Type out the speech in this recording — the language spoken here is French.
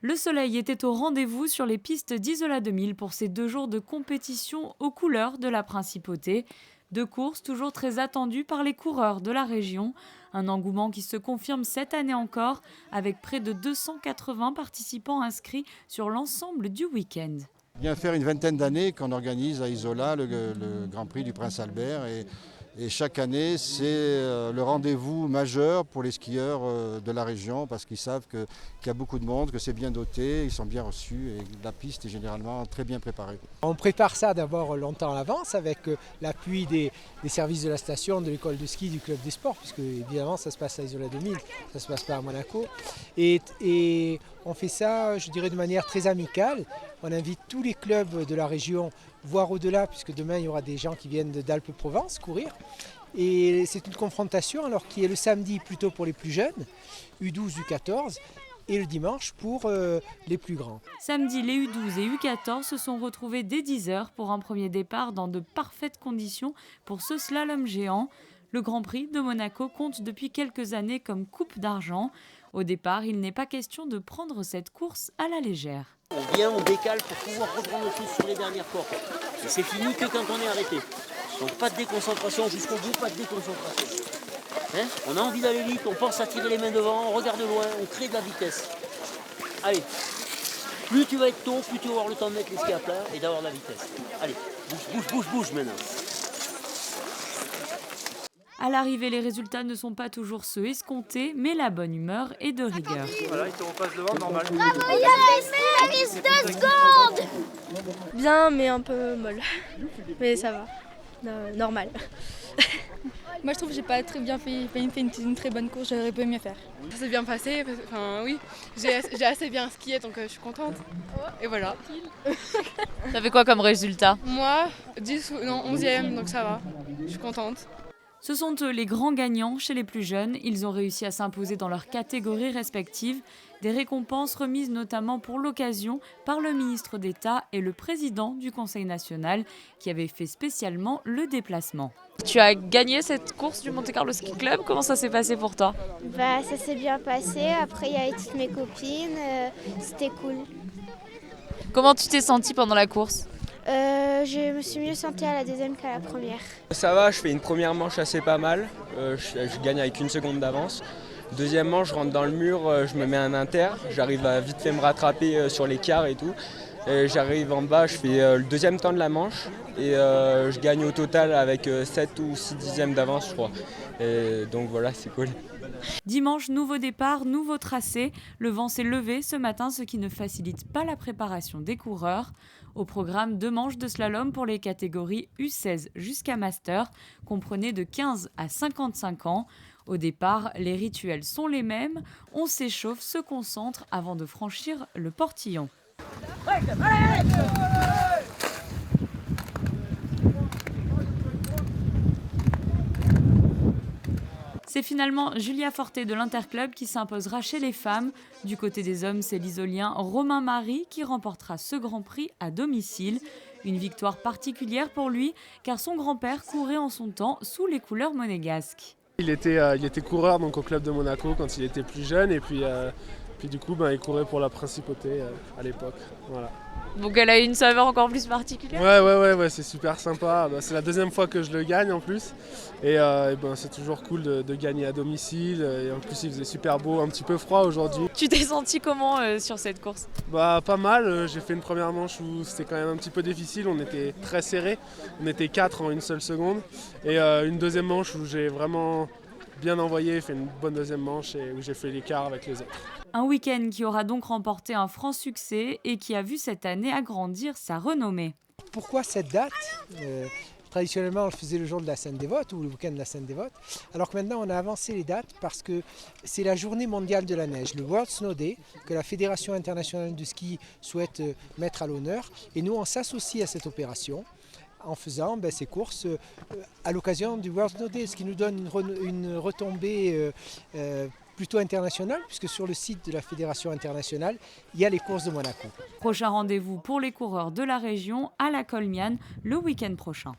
Le soleil était au rendez-vous sur les pistes d'Isola 2000 pour ces 2 jours de compétition aux couleurs de la Principauté. 2 courses toujours très attendues par les coureurs de la région. Un engouement qui se confirme cette année encore avec près de 280 participants inscrits sur l'ensemble du week-end. Il vient faire une vingtaine d'années qu'on organise à Isola le Grand Prix du Prince Albert et chaque année c'est le rendez-vous majeur pour les skieurs de la région parce qu'ils savent qu'il y a beaucoup de monde, que c'est bien doté, ils sont bien reçus et la piste est généralement très bien préparée. On prépare ça d'abord longtemps à l'avance avec l'appui des services de la station, de l'école de ski, du club des sports, puisque évidemment ça se passe à Isola 2000, ça ne se passe pas à Monaco. Et on fait ça, je dirais, de manière très amicale. On invite tous les clubs de la région, voire au-delà, puisque demain il y aura des gens qui viennent d'Alpes-Provence courir. Et c'est une confrontation alors qui est le samedi plutôt pour les plus jeunes, U12, U14, et le dimanche pour les plus grands. Samedi, les U12 et U14 se sont retrouvés dès 10h pour un premier départ dans de parfaites conditions pour ce slalom géant. Le Grand Prix de Monaco compte depuis quelques années comme coupe d'argent. Au départ, il n'est pas question de prendre cette course à la légère. On vient, on décale pour pouvoir reprendre le plus sur les dernières portes. Et c'est fini que quand on est arrêté. Donc pas de déconcentration jusqu'au bout, pas de déconcentration. On a envie d'aller vite, on pense à tirer les mains devant, on regarde loin, on crée de la vitesse. Allez, plus tu vas être tôt, plus tu vas avoir le temps de mettre les skis à plat et d'avoir de la vitesse. Allez, bouge maintenant. À l'arrivée, les résultats ne sont pas toujours ceux escomptés, mais la bonne humeur est de rigueur. Voilà, il te repasse devant, normal. Bravo, il reste 2 secondes. Bien, mais un peu molle. Mais ça va, normal. Moi je trouve que j'ai pas très bien fait une très bonne course, j'aurais pu mieux faire. Ça s'est bien passé, enfin oui, j'ai assez bien skié donc je suis contente. Et voilà. Ça fait quoi comme résultat? Moi, 11e, donc ça va, je suis contente. Ce sont eux les grands gagnants chez les plus jeunes. Ils ont réussi à s'imposer dans leurs catégories respectives. Des récompenses remises notamment pour l'occasion par le ministre d'État et le président du Conseil national qui avait fait spécialement le déplacement. Tu as gagné cette course du Monte Carlo Ski Club. Comment ça s'est passé pour toi? Ça s'est bien passé. Après, il y avait toutes mes copines. C'était cool. Comment tu t'es sentie pendant la course? Je me suis mieux sentie à la deuxième qu'à la première. Ça va, je fais une première manche assez pas mal. Je gagne avec 1 seconde d'avance. Deuxièmement, je rentre dans le mur, je me mets un inter. J'arrive à vite fait me rattraper sur l'écart et tout. J'arrive en bas, je fais le deuxième temps de la manche et je gagne au total avec 7 ou 6 dixièmes d'avance, je crois. Et donc voilà, c'est cool. Dimanche, nouveau départ, nouveau tracé. Le vent s'est levé ce matin, ce qui ne facilite pas la préparation des coureurs. Au programme, 2 manches de slalom pour les catégories U16 jusqu'à Master, comprenez de 15 à 55 ans. Au départ, les rituels sont les mêmes. On s'échauffe, se concentre avant de franchir le portillon. C'est finalement Julia Forté de l'Interclub qui s'imposera chez les femmes. Du côté des hommes, c'est l'Isolien Romain Marie qui remportera ce Grand Prix à domicile. Une victoire particulière pour lui, car son grand-père courait en son temps sous les couleurs monégasques. Il était coureur donc, au club de Monaco quand il était plus jeune et puis du coup il courait pour la Principauté à l'époque. Voilà. Donc elle a une saveur encore plus particulière. Ouais, c'est super sympa. C'est la deuxième fois que je le gagne en plus. Et c'est toujours cool de gagner à domicile. Et en plus il faisait super beau, un petit peu froid aujourd'hui. Tu t'es senti comment sur cette course? Pas mal. J'ai fait une première manche où c'était quand même un petit peu difficile. On était très serrés. On était 4 en 1 seule seconde. Et une deuxième manche où j'ai vraiment bien envoyé, fait une bonne deuxième manche et où j'ai fait l'écart avec les autres. Un week-end qui aura donc remporté un franc succès et qui a vu cette année agrandir sa renommée. Pourquoi cette date? Traditionnellement, on le faisait le jour de la Sainte-Dévote ou le week-end de la Sainte-Dévote, alors que maintenant on a avancé les dates parce que c'est la journée mondiale de la neige, le World Snow Day, que la Fédération internationale de ski souhaite mettre à l'honneur. Et nous, on s'associe à cette opération en faisant ces courses à l'occasion du World Snow Day, ce qui nous donne une retombée plutôt internationale, puisque sur le site de la Fédération internationale, il y a les courses de Monaco. Prochain rendez-vous pour les coureurs de la région à la Colmiane le week-end prochain.